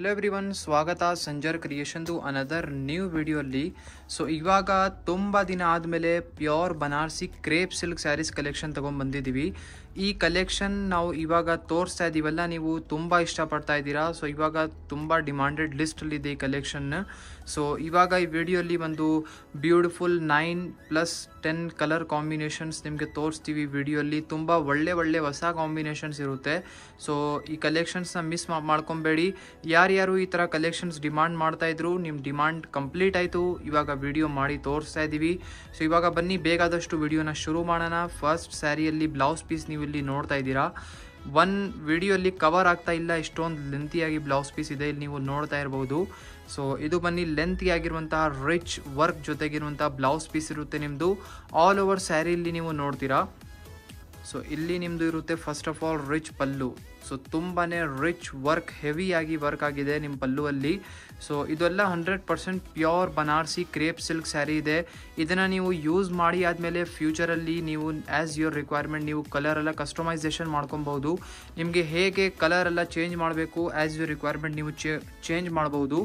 Hello everyone, ಸ್ವಾಗತ ಸಂಜರ್ ಕ್ರಿಯೇಷನ್ದು another new ವಿಡಿಯೋಲ್ಲಿ. ಸೊ ಇವಾಗ ತುಂಬ ದಿನ ಆದಮೇಲೆ pure Banarasi crepe silk saris collection ತೊಗೊಂಡ್ಬಂದಿದ್ದೀವಿ. ಈ ಕಲೆಕ್ಷನ್ ನಾವು ಇವಾಗ ತೋರಿಸ್ತಾ ಇದ್ದೀವಲ್ಲ, ನೀವು ತುಂಬ ಇಷ್ಟಪಡ್ತಾ ಇದ್ದೀರಾ. ಸೊ ಇವಾಗ ತುಂಬ ಡಿಮಾಂಡೆಡ್ ಲಿಸ್ಟಲ್ಲಿದೆ ಈ ಕಲೆಕ್ಷನ್. ಸೊ ಇವಾಗ ಈ ವಿಡಿಯೋಲಿ ಒಂದು ಬ್ಯೂಟಿಫುಲ್ 9+10 ಕಲರ್ ಕಾಂಬಿನೇಷನ್ಸ್ ನಿಮಗೆ ತೋರಿಸ್ತೀವಿ. ವಿಡಿಯೋಲಿ ತುಂಬ ಒಳ್ಳೆ ಹೊಸ ಕಾಂಬಿನೇಷನ್ಸ್ ಇರುತ್ತೆ. ಸೊ ಈ ಕಲೆಕ್ಷನ್ಸ್ನ ಮಿಸ್ ಮಾಡ್ಕೊಬೇಡಿ. ಯಾರ್ಯಾರು ಈ ಥರ ಕಲೆಕ್ಷನ್ಸ್ ಡಿಮಾಂಡ್ ಮಾಡ್ತಾಯಿದ್ರು, ನಿಮ್ಮ ಡಿಮಾಂಡ್ ಕಂಪ್ಲೀಟ್ ಆಯಿತು. ಇವಾಗ ವಿಡಿಯೋ ಮಾಡಿ ತೋರಿಸ್ತಾ ಇದ್ದೀವಿ. ಸೊ ಇವಾಗ ಬನ್ನಿ ಬೇಕಾದಷ್ಟು ವಿಡಿಯೋನ ಶುರು ಮಾಡೋಣ. ಫಸ್ಟ್ ಸ್ಯಾರಿಯಲ್ಲಿ ಬ್ಲೌಸ್ ಪೀಸ್ ನೀವು ಇಲ್ಲಿ ನೋಡ್ತಾ ಇದ್ದೀರಾ. ವಿಡಿಯೋಲಿ ಕವರ್ ಆಗ್ತಾ ಇಲ್ಲ, ಇಷ್ಟೊಂದು ಲೆಂತಿಯಾಗಿ ಬ್ಲೌಸ್ ಪೀಸ್ ಇದೆ, ಇಲ್ಲಿ ನೀವು ನೋಡ್ತಾ ಇರ್ಬೋದು. ಸೊ ಇದು ಬನ್ನಿ ಲೆಂತಿಯಾಗಿರುವಂತಹ ರಿಚ್ ವರ್ಕ್ ಜೊತೆಗಿರುವಂತಹ ಬ್ಲೌಸ್ ಪೀಸ್ ಇರುತ್ತೆ ನಿಮ್ಮದು. ಆಲ್ ಓವರ್ ಸ್ಯಾರಿಯಲ್ಲಿ ನೀವು ನೋಡ್ತೀರಾ. ಸೊ ಇಲ್ಲಿ ನಿಮ್ಮದು ಇರುತ್ತೆ first of all rich pallu. So ತುಂಬಾ ರಿಚ್ ವರ್ಕ್, ಹೆವಿಯಾಗಿ ವರ್ಕ್ ಆಗಿದೆ ನಿಮ್ಮ ಪಲ್ಲುವಲ್ಲಿ. ಸೊ ಇದೆಲ್ಲ 100% pure Banarasi crepe silk sari ಇದೆ. ಇದನ್ನು ನೀವು ಯೂಸ್ ಮಾಡಿ ಆದಮೇಲೆ ಫ್ಯೂಚರಲ್ಲಿ ನೀವು ಆ್ಯಸ್ ಯುವರ್ ರಿಕ್ವೈರ್ಮೆಂಟ್ ನೀವು ಕಲರೆಲ್ಲ ಕಸ್ಟಮೈಸೇಷನ್ ಮಾಡ್ಕೊಬೋದು. ನಿಮಗೆ ಹೇಗೆ ಕಲರೆಲ್ಲ ಚೇಂಜ್ ಮಾಡಬೇಕು ಆ್ಯಸ್ ಯುವರ್ ರಿಕ್ವೈರ್ಮೆಂಟ್ ನೀವು ಚೇಂಜ್ ಮಾಡ್ಬೋದು.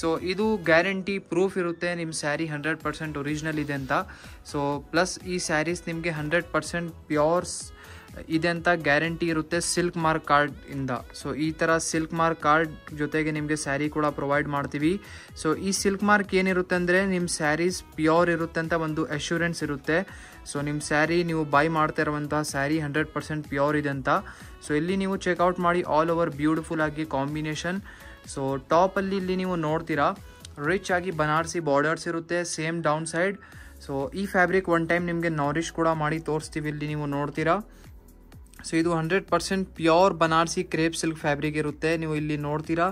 ಸೊ ಇದು ಗ್ಯಾರಂಟಿ ಪ್ರೂಫ್ ಇರುತ್ತೆ ನಿಮ್ಮ ಸ್ಯಾರಿ 100% ಒರಿಜಿನಲ್ ಇದೆ ಅಂತ. ಸೊ ಪ್ಲಸ್ ಈ ಸ್ಯಾರೀಸ್ ನಿಮಗೆ 100% ಪ್ಯೂರ್ಸ್ ಇದೆ ಅಂತ ಗ್ಯಾರಂಟಿ ಇರುತ್ತೆ ಸಿಲ್ಕ್ ಮಾರ್ಕ್ ಕಾರ್ಡ್ ಇಂದ. ಸೊ ಈ ಥರ ಸಿಲ್ಕ್ ಮಾರ್ಕ್ ಕಾರ್ಡ್ ಜೊತೆಗೆ ನಿಮಗೆ ಸ್ಯಾರಿ ಕೂಡ ಪ್ರೊವೈಡ್ ಮಾಡ್ತೀವಿ. ಸೊ ಈ ಸಿಲ್ಕ್ ಮಾರ್ಕ್ ಏನಿರುತ್ತೆ ಅಂದರೆ ನಿಮ್ಮ ಸ್ಯಾರೀಸ್ ಪ್ಯೂರ್ ಇರುತ್ತೆ ಅಂತ ಒಂದು ಅಶ್ಯೂರೆನ್ಸ್ ಇರುತ್ತೆ. ಸೊ ನಿಮ್ಮ ಸ್ಯಾರಿ ನೀವು ಬೈ ಮಾಡ್ತಾ ಇರುವಂತಹ ಸ್ಯಾರಿ 100% ಪ್ಯೂರ್ ಇದೆ ಅಂತ. ಸೊ ಇಲ್ಲಿ ನೀವು ಚೆಕ್ಔಟ್ ಮಾಡಿ ಆಲ್ ಓವರ್ ಬ್ಯೂಟಿಫುಲ್ ಆಗಿ ಕಾಂಬಿನೇಷನ್. ಸೊ ಟಾಪಲ್ಲಿ ಇಲ್ಲಿ ನೀವು ನೋಡ್ತೀರಾ ರಿಚ್ ಆಗಿ ಬನಾರಸಿ ಬಾರ್ಡರ್ಸ್ ಇರುತ್ತೆ, ಸೇಮ್ ಡೌನ್ ಸೈಡ್. ಸೊ ಈ ಫ್ಯಾಬ್ರಿಕ್ ಒನ್ ಟೈಮ್ ನಿಮಗೆ ನಾರಿಶ್ ಕೂಡ ಮಾಡಿ ತೋರಿಸ್ತೀವಿ, ಇಲ್ಲಿ ನೀವು ನೋಡ್ತೀರಾ. ಸೊ ಇದು 100% pure Banarasi crepe silk fabric ಇರುತ್ತೆ, ನೀವು ಇಲ್ಲಿ ನೋಡ್ತೀರಾ.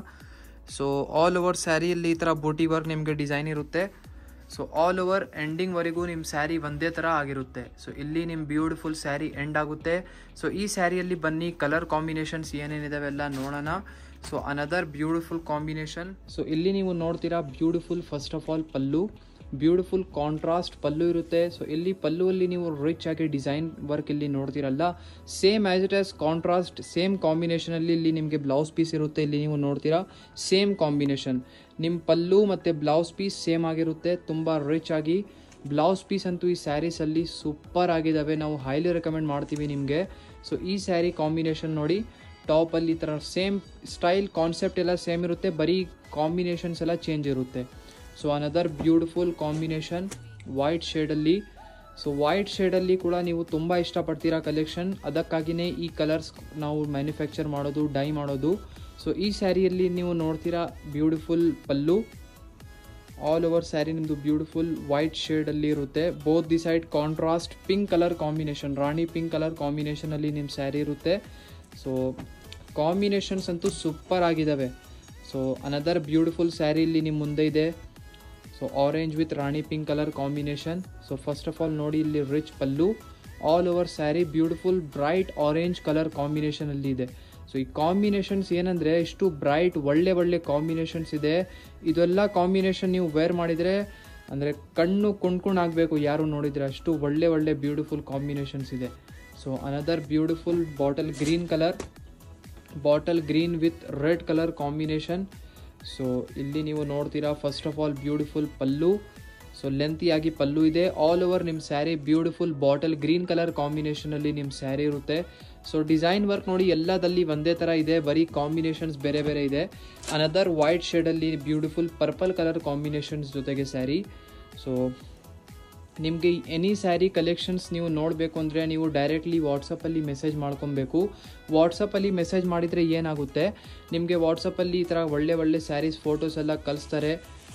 ಸೊ ಆಲ್ ಓವರ್ ಸ್ಯಾರಿಯಲ್ಲಿ ಈ ಥರ ಬೂಟಿ ವರ್ಕ್ ನಿಮಗೆ ಡಿಸೈನ್ ಇರುತ್ತೆ. ಸೊ ಆಲ್ ಓವರ್ ಎಂಡಿಂಗ್ವರೆಗೂ ನಿಮ್ಮ ಸ್ಯಾರಿ ಒಂದೇ ಥರ ಆಗಿರುತ್ತೆ. ಸೊ ಇಲ್ಲಿ ನಿಮ್ಮ ಬ್ಯೂಟಿಫುಲ್ ಸ್ಯಾರಿ ಎಂಡ್ ಆಗುತ್ತೆ. ಸೊ ಈ ಸ್ಯಾರಿಯಲ್ಲಿ ಬನ್ನಿ ಕಲರ್ ಕಾಂಬಿನೇಷನ್ಸ್ ಏನೇನಿದಾವೆ ಎಲ್ಲ ನೋಡೋಣ. So another beautiful combination. So ಇಲ್ಲಿ ನೀವು ನೋಡ್ತೀರಾ beautiful first of all pallu, beautiful contrast pallu ಇರುತ್ತೆ. ಸೊ ಇಲ್ಲಿ ಪಲ್ಲುವಲ್ಲಿ ನೀವು ರಿಚ್ ಆಗಿ ಡಿಸೈನ್ ವರ್ಕ್ ಇಲ್ಲಿ ನೋಡ್ತೀರಲ್ಲ, same as it as contrast same ಕಾಂಬಿನೇಷನಲ್ಲಿ ಇಲ್ಲಿ ನಿಮಗೆ ಬ್ಲೌಸ್ ಪೀಸ್ ಇರುತ್ತೆ, ಇಲ್ಲಿ ನೀವು ನೋಡ್ತೀರಾ ಸೇಮ್ ಕಾಂಬಿನೇಷನ್. ನಿಮ್ಮ ಪಲ್ಲು ಮತ್ತು ಬ್ಲೌಸ್ ಪೀಸ್ ಸೇಮ್ ಆಗಿರುತ್ತೆ, ತುಂಬ ರಿಚ್ ಆಗಿ. ಬ್ಲೌಸ್ ಪೀಸ್ ಅಂತೂ ಈ ಸ್ಯಾರೀಸಲ್ಲಿ ಸೂಪರ್ ಆಗಿದ್ದಾವೆ, ನಾವು ಹೈಲಿ ರೆಕಮೆಂಡ್ ಮಾಡ್ತೀವಿ ನಿಮಗೆ. ಸೊ ಈ ಸ್ಯಾರಿ ಕಾಂಬಿನೇಷನ್ ನೋಡಿ, ಟಾಪಲ್ಲಿ ಈ ಥರ ಸೇಮ್ ಸ್ಟೈಲ್ ಕಾನ್ಸೆಪ್ಟ್ ಎಲ್ಲ ಸೇಮ್ ಇರುತ್ತೆ, ಬರೀ ಕಾಂಬಿನೇಷನ್ಸ್ ಎಲ್ಲ ಚೇಂಜ್ ಇರುತ್ತೆ. So another beautiful combination white ಶೇಡಲ್ಲಿ. ಸೊ ವೈಟ್ ಶೇಡಲ್ಲಿ ಕೂಡ ನೀವು ತುಂಬ ಇಷ್ಟಪಡ್ತೀರಾ ಕಲೆಕ್ಷನ್, ಅದಕ್ಕಾಗಿಯೇ ಈ ಕಲರ್ಸ್ ನಾವು ಮ್ಯಾನುಫ್ಯಾಕ್ಚರ್ ಮಾಡೋದು, ಡೈ ಮಾಡೋದು. ಸೊ ಈ ಸ್ಯಾರಿಯಲ್ಲಿ ನೀವು ನೋಡ್ತೀರಾ beautiful pallu, all over sari ನಿಮ್ಮದು ಬ್ಯೂಟಿಫುಲ್ ವೈಟ್ ಶೇಡಲ್ಲಿ ಇರುತ್ತೆ. Both the side contrast pink colour combination, rani pink colour ಕಾಂಬಿನೇಷನಲ್ಲಿ ನಿಮ್ಮ ಸ್ಯಾರಿ ಇರುತ್ತೆ. ಸೊ ಕಾಂಬಿನೇಷನ್ಸ್ ಅಂತೂ ಸೂಪರ್ ಆಗಿದ್ದಾವೆ. ಸೊ ಅನದರ್ ಬ್ಯೂಟಿಫುಲ್ ಸ್ಯಾರಿ ಇಲ್ಲಿ ನಿಮ್ಮ ಮುಂದೆ ಇದೆ. So orange with rani pink colour combination. So first of all ನೋಡಿ ಇಲ್ಲಿ rich pallu, all over sari beautiful bright orange colour ಕಾಂಬಿನೇಷನಲ್ಲಿ ಇದೆ. ಸೊ ಈ ಕಾಂಬಿನೇಷನ್ಸ್ ಏನಂದರೆ ಇಷ್ಟು ಬ್ರೈಟ್ ಒಳ್ಳೆ ಕಾಂಬಿನೇಷನ್ಸ್ ಇದೆ. ಇದೆಲ್ಲ ಕಾಂಬಿನೇಷನ್ ನೀವು ವೇರ್ ಮಾಡಿದರೆ ಅಂದರೆ ಕಣ್ಣು ಕುಣ್ಕುಣಾಗಬೇಕು ಯಾರು ನೋಡಿದರೆ, ಅಷ್ಟು ಒಳ್ಳೆ ಬ್ಯೂಟಿಫುಲ್ ಕಾಂಬಿನೇಷನ್ಸ್ ಇದೆ. So another beautiful bottle green with red colour combination. So ಇಲ್ಲಿ ನೀವು ನೋಡ್ತೀರಾ first of all beautiful pallu. So ಲೆಂತಿಯಾಗಿ ಪಲ್ಲು ಇದೆ, ಆಲ್ ಓವರ್ ನಿಮ್ಮ sari beautiful bottle green colour ಕಾಂಬಿನೇಷನಲ್ಲಿ ನಿಮ್ಮ ಸ್ಯಾರಿ ಇರುತ್ತೆ. ಸೊ ಡಿಸೈನ್ ವರ್ಕ್ ನೋಡಿ ಎಲ್ಲದಲ್ಲಿ ಒಂದೇ ಥರ ಇದೆ, ಬರೀ ಕಾಂಬಿನೇಷನ್ಸ್ ಬೇರೆ ಇದೆ. ಅನದರ್ ವೈಟ್ ಶೇಡಲ್ಲಿ ಬ್ಯೂಟಿಫುಲ್ ಪರ್ಪಲ್ ಕಲರ್ ಕಾಂಬಿನೇಷನ್ಸ್ ಜೊತೆಗೆ ಸ್ಯಾರಿ. ಸೊ ನಿಮಗೆ ಎನಿ ಸ್ಯಾರಿ ಕಲೆಕ್ಷನ್ಸ್ ನೀವು ನೋಡಬೇಕು ಅಂದರೆ ನೀವು ಡೈರೆಕ್ಟ್ಲಿ ವಾಟ್ಸಪ್ಪಲ್ಲಿ ಮೆಸೇಜ್ ಮಾಡ್ಕೊಬೇಕು. ವಾಟ್ಸಪ್ಪಲ್ಲಿ ಮೆಸೇಜ್ ಮಾಡಿದರೆ ಏನಾಗುತ್ತೆ, ನಿಮಗೆ ವಾಟ್ಸಪ್ಪಲ್ಲಿ ಈ ಥರ ಒಳ್ಳೆ ಸ್ಯಾರೀಸ್ ಫೋಟೋಸ್ ಎಲ್ಲ ಕಳಿಸ್ತಾರೆ.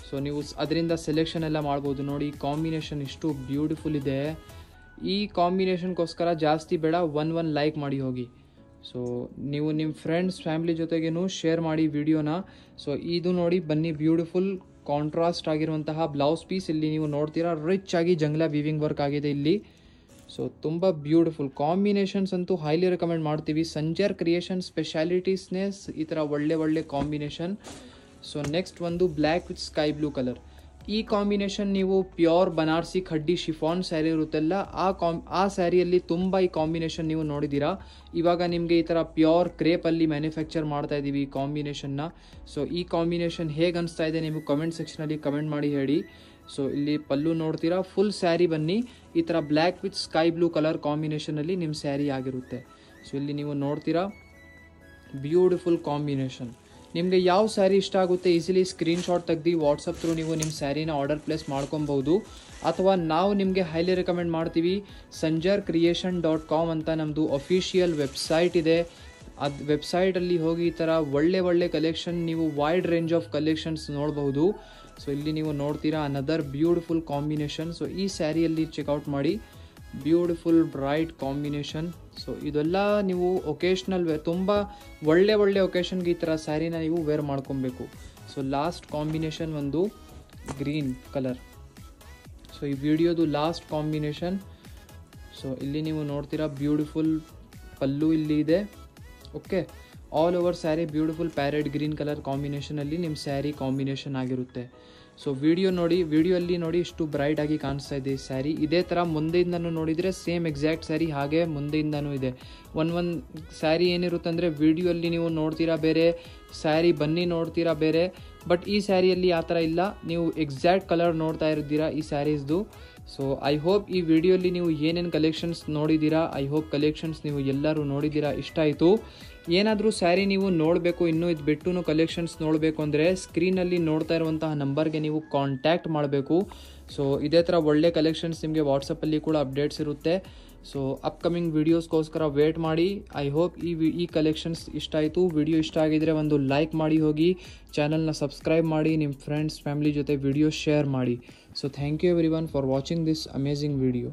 ಸೊ ನೀವು ಅದರಿಂದ ಸೆಲೆಕ್ಷನ್ ಎಲ್ಲ ಮಾಡ್ಬೋದು. ನೋಡಿ ಕಾಂಬಿನೇಷನ್ ಇಷ್ಟು ಬ್ಯೂಟಿಫುಲ್ ಇದೆ. ಈ ಕಾಂಬಿನೇಷನ್ಗೋಸ್ಕರ ಜಾಸ್ತಿ ಬೇಡ, ಒನ್ ಲೈಕ್ ಮಾಡಿ ಹೋಗಿ. ಸೊ ನೀವು ನಿಮ್ಮ ಫ್ರೆಂಡ್ಸ್ ಫ್ಯಾಮಿಲಿ ಜೊತೆಗೇನು ಶೇರ್ ಮಾಡಿ ವಿಡಿಯೋನ. ಸೊ ಇದು ನೋಡಿ ಬನ್ನಿ ಬ್ಯೂಟಿಫುಲ್ ಕಾಂಟ್ರಾಸ್ಟ್ ಆಗಿರುವಂತಹ ಬ್ಲೌಸ್ ಪೀಸ್, ಇಲ್ಲಿ ನೀವು ನೋಡ್ತೀರಾ ರಿಚ್ ಆಗಿ ಜಂಗ್ಲಾ ವೀವಿಂಗ್ ವರ್ಕ್ ಆಗಿದೆ ಇಲ್ಲಿ. ಸೊ ತುಂಬ ಬ್ಯೂಟಿಫುಲ್ ಕಾಂಬಿನೇಷನ್ಸ್ ಅಂತೂ ಹೈಲಿ ರೆಕಮೆಂಡ್ ಮಾಡ್ತೀವಿ. ಸಂಜರ್ ಕ್ರಿಯೇಷನ್ ಸ್ಪೆಷಾಲಿಟೀಸ್ನೇ ಈ ಥರ ಒಳ್ಳೆ ಕಾಂಬಿನೇಷನ್. ಸೊ ನೆಕ್ಸ್ಟ್ ಒಂದು black with sky blue colour. ಈ ಕಾಂಬಿನೇಷನ್ ನೀವು ಪ್ಯೂರ್ ಬನಾರಸಿ ಖಡ್ಡಿ ಶಿಫಾನ್ ಸ್ಯಾರಿ ಇರುತ್ತಲ್ಲ ಆ ಸ್ಯಾರಿಯಲ್ಲಿ ತುಂಬ ಈ ಕಾಂಬಿನೇಷನ್ ನೀವು ನೋಡಿದ್ದೀರಾ. ಇವಾಗ ನಿಮಗೆ ಈ ಥರ ಪ್ಯೂರ್ ಕ್ರೇಪಲ್ಲಿ ಮ್ಯಾನುಫ್ಯಾಕ್ಚರ್ ಮಾಡ್ತಾ ಇದ್ದೀವಿ ಈ ಕಾಂಬಿನೇಷನ್ನ. ಸೊ ಈ ಕಾಂಬಿನೇಷನ್ ಹೇಗೆ ಅನಿಸ್ತಾ ಇದೆ ನೀವು ಕಮೆಂಟ್ ಸೆಕ್ಷನಲ್ಲಿ ಕಮೆಂಟ್ ಮಾಡಿ ಹೇಳಿ. ಸೊ ಇಲ್ಲಿ ಪಲ್ಲು ನೋಡ್ತೀರಾ, ಫುಲ್ ಸ್ಯಾರಿ ಬನ್ನಿ ಈ ಥರ black with sky blue colour ಕಾಂಬಿನೇಷನಲ್ಲಿ ನಿಮ್ಮ ಸ್ಯಾರಿ ಆಗಿರುತ್ತೆ. ಸೊ ಇಲ್ಲಿ ನೀವು ನೋಡ್ತೀರಾ ಬ್ಯೂಟಿಫುಲ್ ಕಾಂಬಿನೇಷನ್. ನಿಮಗೆ ಯಾವ ಸ್ಯಾರಿ ಇಷ್ಟ ಆಗುತ್ತೆ ಈಸಿಲಿ ಸ್ಕ್ರೀನ್ಶಾಟ್ ತೆಗ್ದು ವಾಟ್ಸಪ್ ಥ್ರೂ ನೀವು ನಿಮ್ಮ ಸ್ಯಾರಿನ ಆರ್ಡರ್ ಪ್ಲೇಸ್ ಮಾಡ್ಕೊಬೋದು. ಅಥವಾ ನಾವು ನಿಮಗೆ ಹೈಲಿ ರೆಕಮೆಂಡ್ ಮಾಡ್ತೀವಿ sanjarcreation.com ಅಂತ ನಮ್ಮದು ಅಫಿಷಿಯಲ್ ವೆಬ್ಸೈಟ್ ಇದೆ. ಅದು ವೆಬ್ಸೈಟಲ್ಲಿ ಹೋಗಿ ಈ ಥರ ಒಳ್ಳೆ ಕಲೆಕ್ಷನ್ ನೀವು ವೈಡ್ ರೇಂಜ್ ಆಫ್ ಕಲೆಕ್ಷನ್ಸ್ ನೋಡಬಹುದು. ಸೊ ಇಲ್ಲಿ ನೀವು ನೋಡ್ತೀರಾ ಅನದರ್ ಬ್ಯೂಟಿಫುಲ್ ಕಾಂಬಿನೇಷನ್. ಸೊ ಈ ಸ್ಯಾರಿಯಲ್ಲಿ ಚೆಕ್ಔಟ್ ಮಾಡಿ, ಬ್ಯೂಟಿಫುಲ್ ಬ್ರೈಟ್ ಕಾಂಬಿನೇಷನ್. ಸೊ ಇದೆಲ್ಲ ನೀವು ಒಕೇಶ್ನಲ್ ತುಂಬ ಒಳ್ಳೆ ಒಕೇಶನ್ಗೆ ಈ ಥರ ಸ್ಯಾರಿನ ನೀವು ವೇರ್ ಮಾಡ್ಕೊಬೇಕು. ಸೊ ಲಾಸ್ಟ್ ಕಾಂಬಿನೇಷನ್ ಒಂದು ಗ್ರೀನ್ ಕಲರ್. ಸೊ ಈ ವಿಡಿಯೋದು ಲಾಸ್ಟ್ ಕಾಂಬಿನೇಷನ್. ಸೊ ಇಲ್ಲಿ ನೀವು ನೋಡ್ತೀರಾ ಬ್ಯೂಟಿಫುಲ್ ಪಲ್ಲು ಇಲ್ಲಿ ಇದೆ. Okay, all over sari beautiful parrot green colour ಕಾಂಬಿನೇಷನಲ್ಲಿ ನಿಮ್ಮ ಸ್ಯಾರಿ ಕಾಂಬಿನೇಷನ್ ಆಗಿರುತ್ತೆ. ಸೊ ವಿಡಿಯೋಲ್ಲಿ ನೋಡಿ ಇಷ್ಟು ಬ್ರೈಟ್ ಆಗಿ ಕಾಣಿಸ್ತಾ ಇದೆ ಈ ಸ್ಯಾರಿ. ಇದೇ ಥರ ಮುಂದೆಯಿಂದನೂ ನೋಡಿದರೆ ಸೇಮ್ ಎಕ್ಸಾಕ್ಟ್ ಸ್ಯಾರಿ ಹಾಗೆ ಮುಂದೆಯಿಂದನೂ ಇದೆ. ಒಂದು ಸ್ಯಾರಿ ಏನಿರುತ್ತೆ ಅಂದರೆ ವಿಡಿಯೋಲ್ಲಿ ನೀವು ನೋಡ್ತೀರಾ ಬೇರೆ, ಸ್ಯಾರಿ ಬನ್ನಿ ನೋಡ್ತೀರಾ ಬೇರೆ, ಬಟ್ ಈ ಸ್ಯಾರಿಯಲ್ಲಿ ಆ ಥರ ಇಲ್ಲ. ನೀವು ಎಕ್ಸಾಕ್ಟ್ ಕಲರ್ ನೋಡ್ತಾ ಇದ್ದೀರಾ ಈ ಸ್ಯಾರೀಸ್ದು. ಸೊ ಐ ಹೋಪ್ ಈ ವಿಡಿಯೋಲಿ ನೀವು ಏನೇನು ಕಲೆಕ್ಷನ್ಸ್ ನೋಡಿದ್ದೀರಾ, ಐ ಹೋಪ್ ಕಲೆಕ್ಷನ್ಸ್ ನೀವು ಎಲ್ಲರೂ ನೋಡಿದ್ದೀರಾ, ಇಷ್ಟ ಆಯಿತು. ಏನಾದರೂ ಸ್ಯಾರಿ ನೀವು ನೋಡಬೇಕು, ಇನ್ನೂ ಇದು ಬಿಟ್ಟು ಕಲೆಕ್ಷನ್ಸ್ ನೋಡಬೇಕು ಅಂದರೆ ಸ್ಕ್ರೀನಲ್ಲಿ ನೋಡ್ತಾ ಇರುವಂತಹ ನಂಬರ್ಗೆ ನೀವು ಕಾಂಟ್ಯಾಕ್ಟ್ ಮಾಡಬೇಕು. ಸೊ ಇದೇ ಥರ ಒಳ್ಳೆ ಕಲೆಕ್ಷನ್ಸ್ ನಿಮಗೆ ವಾಟ್ಸಪ್ಪಲ್ಲಿ ಕೂಡ ಅಪ್ಡೇಟ್ಸ್ ಇರುತ್ತೆ. ಸೊ ಅಪ್ಕಮಿಂಗ್ ವೀಡಿಯೋಸ್ಗೋಸ್ಕರ ವೇಟ್ ಮಾಡಿ. ಐ ಹೋಪ್ ಈ ಕಲೆಕ್ಷನ್ಸ್ ಇಷ್ಟ ಆಯಿತು. ವಿಡಿಯೋ ಇಷ್ಟ ಆಗಿದರೆ ಒಂದು ಲೈಕ್ ಮಾಡಿ ಹೋಗಿ, ಚಾನಲ್ನ ಸಬ್ಸ್ಕ್ರೈಬ್ ಮಾಡಿ, ನಿಮ್ಮ ಫ್ರೆಂಡ್ಸ್ ಫ್ಯಾಮಿಲಿ ಜೊತೆ ವಿಡಿಯೋ ಶೇರ್ ಮಾಡಿ. So thank you everyone for watching this amazing video.